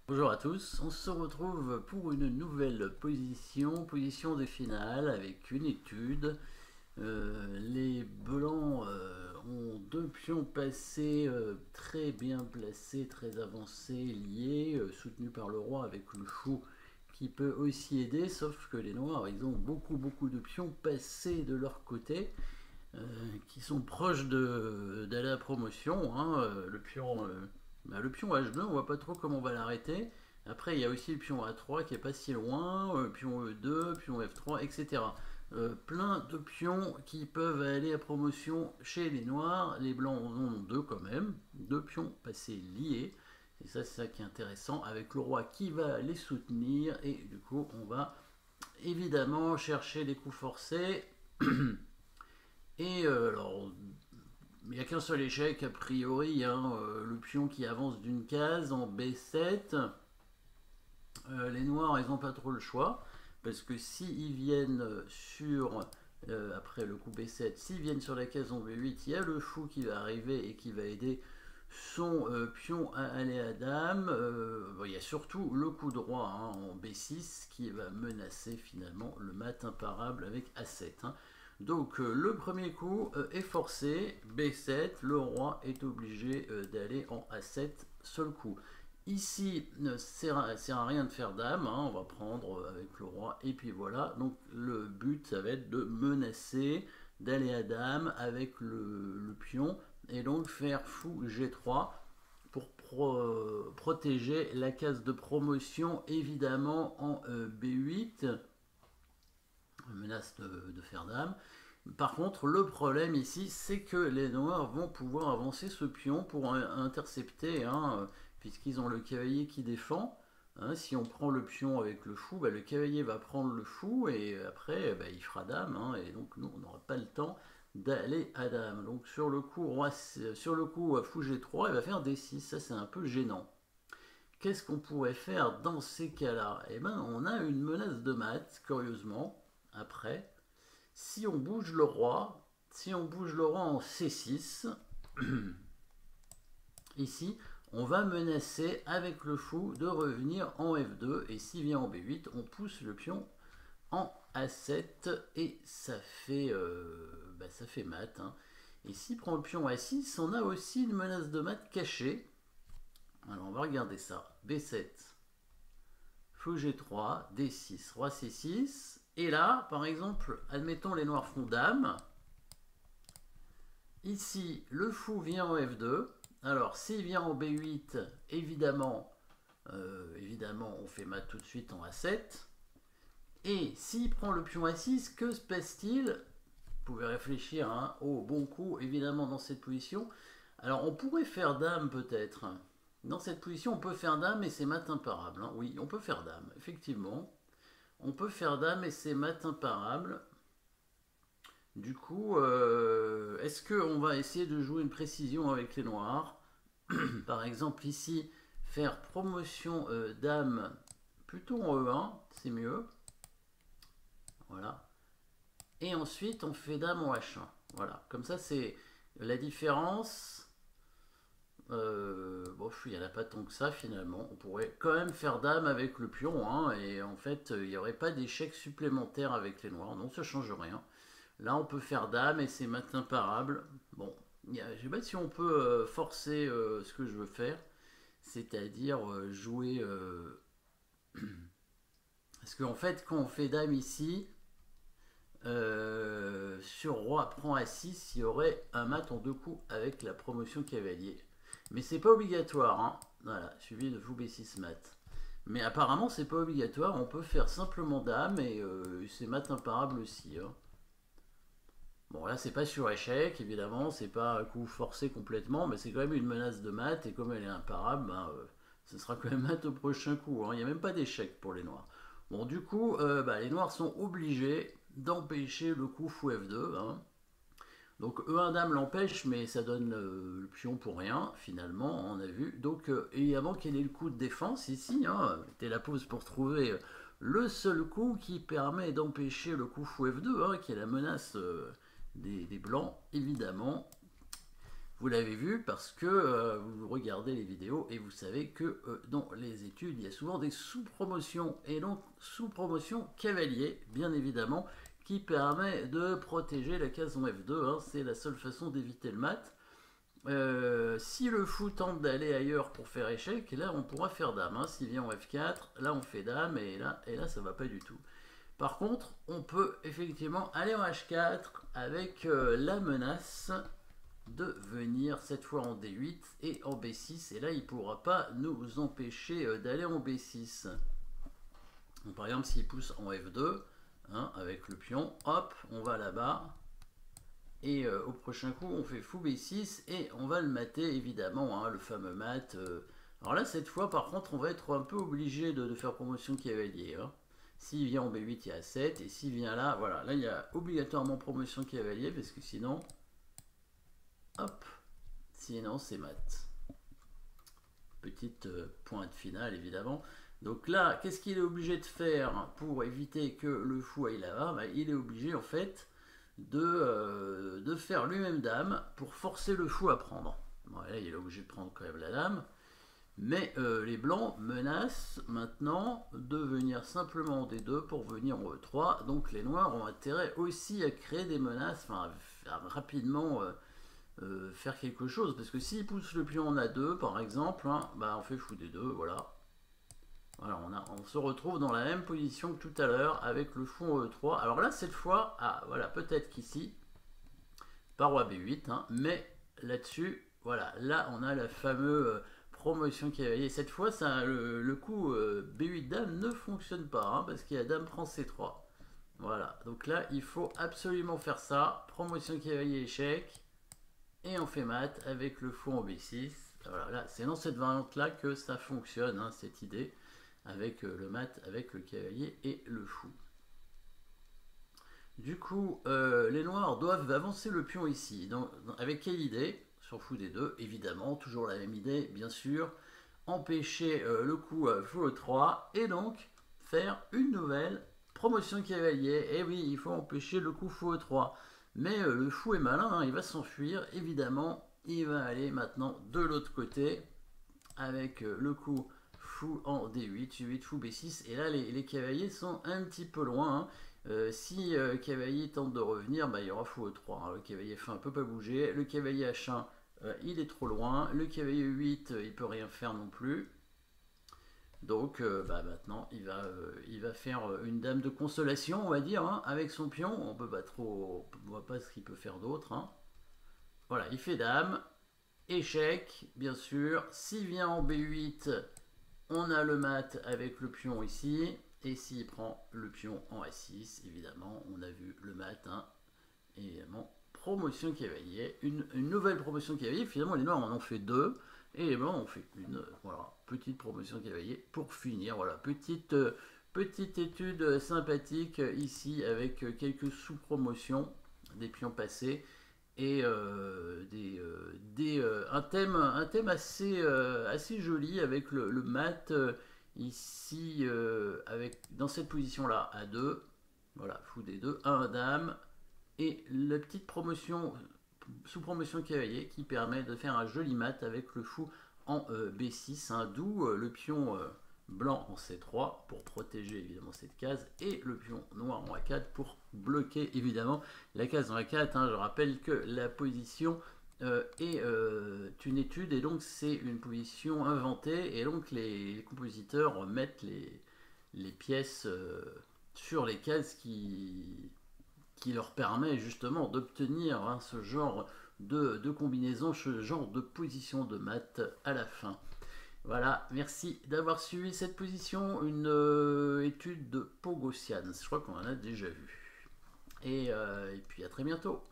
Bonjour à tous, on se retrouve pour une nouvelle position de finale avec une étude. Les blancs ont deux pions passés très bien placés, très avancés, liés, soutenus par le roi avec le fou qui peut aussi aider, sauf que les noirs ils ont beaucoup de pions passés de leur côté. Qui sont proches d'aller à la promotion. Le pion H2, on voit pas trop comment on va l'arrêter. Après, il y a aussi le pion A3 qui est pas si loin, pion E2, pion F3, etc. Plein de pions qui peuvent aller à promotion chez les noirs. Les blancs en ont deux quand même, deux pions passés liés. Et ça, c'est ça qui est intéressant, avec le roi qui va les soutenir. Et du coup, on va évidemment chercher les coups forcés. Et alors, il n'y a qu'un seul échec a priori, hein, le pion qui avance d'une case en B7. Les noirs, ils n'ont pas trop le choix, parce que s'ils viennent après le coup B7, s'ils viennent sur la case en B8, il y a le fou qui va arriver et qui va aider son pion à aller à dame. Il y a surtout le coup droit hein, en B6 qui va menacer finalement le mat imparable avec A7. Hein. Donc le premier coup est forcé, B7, le roi est obligé d'aller en A7 seul coup. Ici, sert à rien de faire dame, hein, on va prendre avec le roi, et puis voilà. Donc le but, ça va être de menacer, d'aller à dame avec le pion, et donc faire fou G3 pour protéger la case de promotion, évidemment en B8, menace de faire dame. Par contre, le problème ici, c'est que les noirs vont pouvoir avancer ce pion pour intercepter, hein, puisqu'ils ont le cavalier qui défend. Hein, si on prend le pion avec le fou, bah, le cavalier va prendre le fou et après bah, il fera dame. Hein, et donc nous, on n'aura pas le temps d'aller à dame. Donc sur le coup, fou G3, il va faire D6. Ça, c'est un peu gênant. Qu'est-ce qu'on pourrait faire dans ces cas-là? Eh bien, on a une menace de mat, curieusement, après. Si on bouge le roi, en C6, ici, on va menacer avec le fou de revenir en F2 et s'il vient en B8, on pousse le pion en A7 et ça fait mat. Hein. Et s'il prend le pion A6, on a aussi une menace de mat cachée. Alors on va regarder ça. B7, fou G3, D6, roi C6. Et là, par exemple, admettons les noirs font dame. Ici, le fou vient en F2. Alors, s'il vient en B8, évidemment, on fait mat tout de suite en A7. Et s'il prend le pion A6, que se passe-t-il? Vous pouvez réfléchir hein, au bon coup, évidemment, dans cette position. Alors, on pourrait faire dame, peut-être. Dans cette position, on peut faire dame et c'est mat imparable. Hein. Oui, on peut faire dame, effectivement. On peut faire dame et c'est mat imparable. Du coup, est-ce qu'on va essayer de jouer une précision avec les noirs? Par exemple, ici, faire promotion dame plutôt en E1, c'est mieux. Voilà. Et ensuite, on fait dame en H1. Voilà. Comme ça, c'est la différence. Bon, il n'y en a pas tant que ça finalement. On pourrait quand même faire dame avec le pion. Hein, et en fait, il n'y aurait pas d'échec supplémentaire avec les noirs. Non, ça change rien. Là, on peut faire dame et c'est mat imparable. Bon, je ne sais pas si on peut forcer ce que je veux faire, c'est-à-dire jouer. Parce qu'en fait, quand on fait dame ici, sur roi prend A6, il y aurait un mat en deux coups avec la promotion cavalier. Mais c'est pas obligatoire. Hein. Voilà, suivi de fou B6 mat. Mais apparemment, c'est pas obligatoire. On peut faire simplement dame et c'est mat imparable aussi. Hein. Bon, là, c'est pas sur échec, évidemment, c'est pas un coup forcé complètement, mais c'est quand même une menace de mat, et comme elle est imparable, ben, ce sera quand même mat au prochain coup. Hein. Il n'y a même pas d'échec pour les noirs. Bon, du coup, les noirs sont obligés d'empêcher le coup fou F2. Hein. Donc E1 dame l'empêche, mais ça donne le pion pour rien, finalement, on a vu. Donc, évidemment, quel est le coup de défense ici hein, c'était la pause pour trouver le seul coup qui permet d'empêcher le coup fou F2, hein, qui est la menace des blancs, évidemment. Vous l'avez vu parce que vous regardez les vidéos et vous savez que dans les études, il y a souvent des sous-promotions. Et donc, sous-promotion cavalier, bien évidemment, qui permet de protéger la case en F2. Hein, c'est la seule façon d'éviter le mat. Si le fou tente d'aller ailleurs pour faire échec, là on pourra faire dame. Hein. S'il vient en F4, là on fait dame et là ça va pas du tout. Par contre, on peut effectivement aller en H4 avec la menace de venir cette fois en D8 et en B6. Et là il pourra pas nous empêcher d'aller en B6. Donc, par exemple, s'il pousse en F2, hein, avec le pion, hop, on va là-bas. Et au prochain coup, on fait fou B6 et on va le mater, évidemment, hein, le fameux mat. Alors là, cette fois, par contre, on va être un peu obligé de faire promotion cavalier. Hein. S'il vient en B8, il y a 7. Et s'il vient là, voilà, là, il y a obligatoirement promotion cavalier parce que sinon, hop, sinon c'est mat. Petite pointe finale, évidemment. Donc là, qu'est-ce qu'il est obligé de faire pour éviter que le fou aille là-bas? Ben, il est obligé, en fait, de faire lui-même dame pour forcer le fou à prendre. Bon, là, il est obligé de prendre quand même la dame. Mais les blancs menacent maintenant de venir simplement en D2 pour venir en E3. Donc les noirs ont intérêt aussi à créer des menaces, enfin à rapidement faire quelque chose. Parce que s'ils poussent le pion en A2 par exemple, hein, bah, on fait fou D2, voilà. Voilà, on se retrouve dans la même position que tout à l'heure avec le fou en E3. Alors là, cette fois, ah, voilà, peut-être qu'ici, par roi B8, hein, mais là-dessus, voilà, là, on a la fameuse promotion cavalier. Cette fois, ça, le coup B8 dame ne fonctionne pas, hein, parce qu'il y a dame prend C3. Voilà, donc là, il faut absolument faire ça. Promotion cavalier échec. Et on fait mat avec le fou en B6. Voilà, là, c'est dans cette variante-là que ça fonctionne, hein, cette idée. Avec le mat, avec le cavalier et le fou. Du coup, les noirs doivent avancer le pion ici. Avec quelle idée? Sur fou D2, évidemment, toujours la même idée, bien sûr. Empêcher le coup fou E3 et donc faire une nouvelle promotion cavalier. Et oui, il faut empêcher le coup fou E3. Mais le fou est malin, hein, il va s'enfuir, évidemment. Il va aller maintenant de l'autre côté avec le coup fou en D8, G8, fou B6, et là les cavaliers sont un petit peu loin. Hein. Si cavalier tente de revenir, bah, il y aura fou E3. Hein. Le cavalier F1 ne peut pas bouger, le cavalier H1 il est trop loin, le cavalier 8 il peut rien faire non plus. Donc bah, maintenant il va faire une dame de consolation, on va dire, hein, avec son pion. On peut pas trop, on voit pas ce qu'il peut faire d'autre. Hein. Voilà, il fait dame, échec, bien sûr. S'il vient en B8, on a le mat avec le pion ici. Et s'il prend le pion en A6, évidemment, on a vu le mat. Hein, évidemment, promotion cavalier. Une nouvelle promotion cavalier. Finalement, les noirs en ont fait deux. Et les blancs ont fait une. Voilà, petite promotion cavalier pour finir. Voilà, petite étude sympathique ici avec quelques sous-promotions des pions passés. Et un thème assez joli avec le mat ici dans cette position là à 2, voilà, fou D2, 1 dame et la petite promotion sous promotion cavalier qui permet de faire un joli mat avec le fou en B6, hein, d'où le pion blanc en C3 pour protéger évidemment cette case et le pion noir en A4 pour bloquer évidemment la case en A4. Hein. Je rappelle que la position est une étude et donc c'est une position inventée et donc les compositeurs mettent les pièces sur les cases qui leur permet justement d'obtenir, hein, ce genre de combinaison, ce genre de position de maths à la fin. Voilà, merci d'avoir suivi cette position, une étude de Pogosian. Je crois qu'on en a déjà vu. Et puis à très bientôt.